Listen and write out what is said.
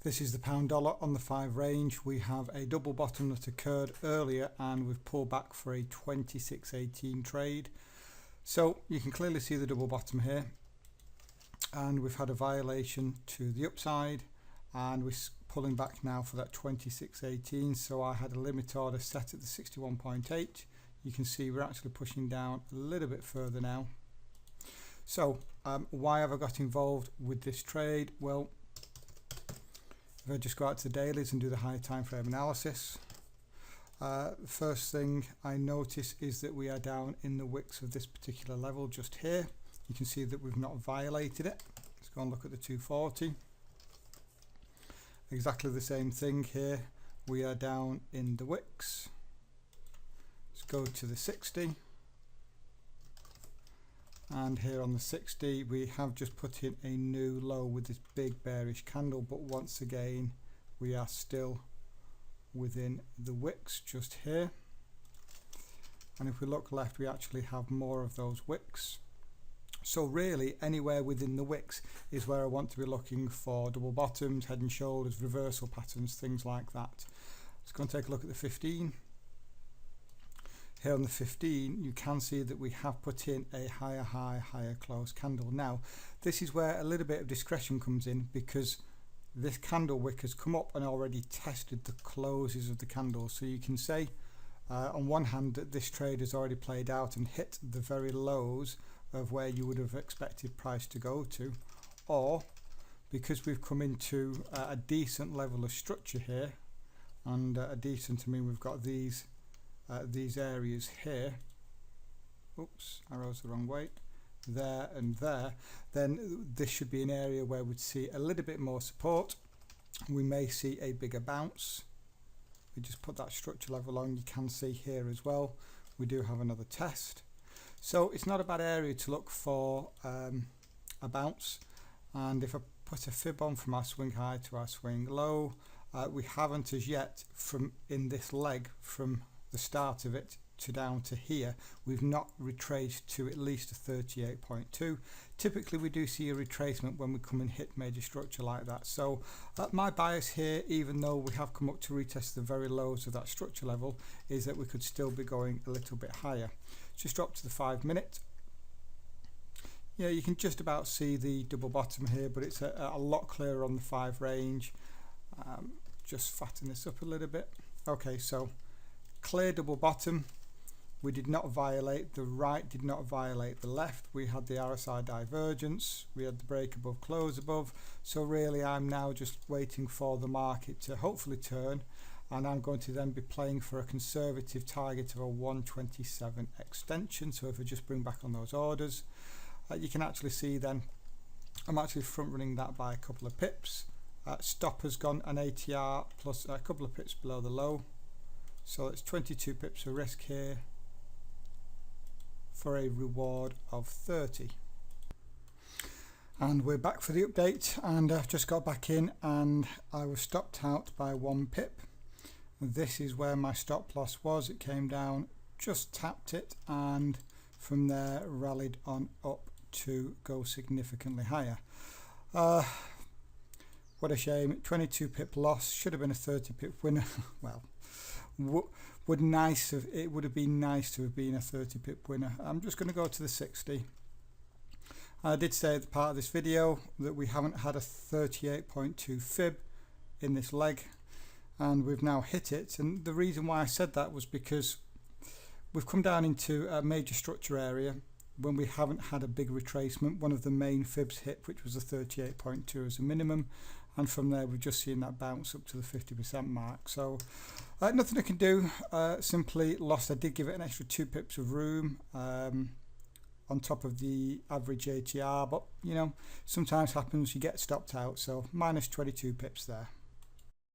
This is the pound dollar on the 5 range. We have a double bottom that occurred earlier and we've pulled back for a 26.18 trade. So you can clearly see the double bottom here, and we've had a violation to the upside, and we're pulling back now for that 26.18. So I had a limit order set at the 61.8. You can see we're actually pushing down a little bit further now. So why have I got involved with this trade? Well, if I just go out to the dailies and do the higher time frame analysis, the first thing I notice is that we are down in the wicks of this particular level just here. You can see that we've not violated it. Let's go and look at the 240. Exactly the same thing here. We are down in the wicks. Let's go to the 60. And here on the 60 we have just put in a new low with this big bearish candle, but once again we are still within the wicks just here. And if we look left, we actually have more of those wicks. So really anywhere within the wicks is where I want to be looking for double bottoms, head and shoulders, reversal patterns, things like that. Let's go and take a look at the 15. Here on the 15 you can see that we have put in a higher high, higher close candle. Now this is where a little bit of discretion comes in, because this candle wick has come up and already tested the closes of the candles. So you can say on one hand that this trade has already played out and hit the very lows of where you would have expected price to go to, or because we've come into a decent level of structure here, and a decent, I mean we've got these areas here, oops, I rose the wrong way, there and there, then this should be an area where we'd see a little bit more support. We may see a bigger bounce. We just put that structure level on. You can see here as well we do have another test. So it's not a bad area to look for a bounce. And if I put a fib on from our swing high to our swing low, we haven't as yet, from in this leg from the start of it to down to here, we've not retraced to at least a 38.2. Typically we do see a retracement when we come and hit major structure like that. So my bias here, even though we have come up to retest the very lows of that structure level, is that we could still be going a little bit higher. Just drop to the 5 minute. Yeah, you can just about see the double bottom here, but it's a lot clearer on the 5 range. Just fatten this up a little bit. Okay, so clear double bottom. We did not violate the right, did not violate the left. We had the RSI divergence, we had the break above, close above. So really I'm now just waiting for the market to hopefully turn, and I'm going to then be playing for a conservative target of a 127 extension. So if I just bring back on those orders, you can actually see then I'm actually front running that by a couple of pips. Stop has gone an ATR plus a couple of pips below the low. So it's 22 pips of risk here for a reward of 30. And we're back for the update, and I've just got back in and I was stopped out by 1 pip. This is where my stop loss was. It came down, just tapped it, and from there rallied on up to go significantly higher. What a shame. 22 pip loss, should have been a 30 pip winner. Well, it would have been nice to have been a 30 pip winner. I'm just going to go to the 60. I did say at the part of this video that we haven't had a 38.2 fib in this leg, and we've now hit it. And the reason why I said that was because we've come down into a major structure area when we haven't had a big retracement. One of the main fibs hit, which was a 38.2 as a minimum, and from there we've just seen that bounce up to the 50% mark. So nothing I can do, simply lost. I did give it an extra 2 pips of room on top of the average ATR, but you know, sometimes happens, you get stopped out. So minus 22 pips there.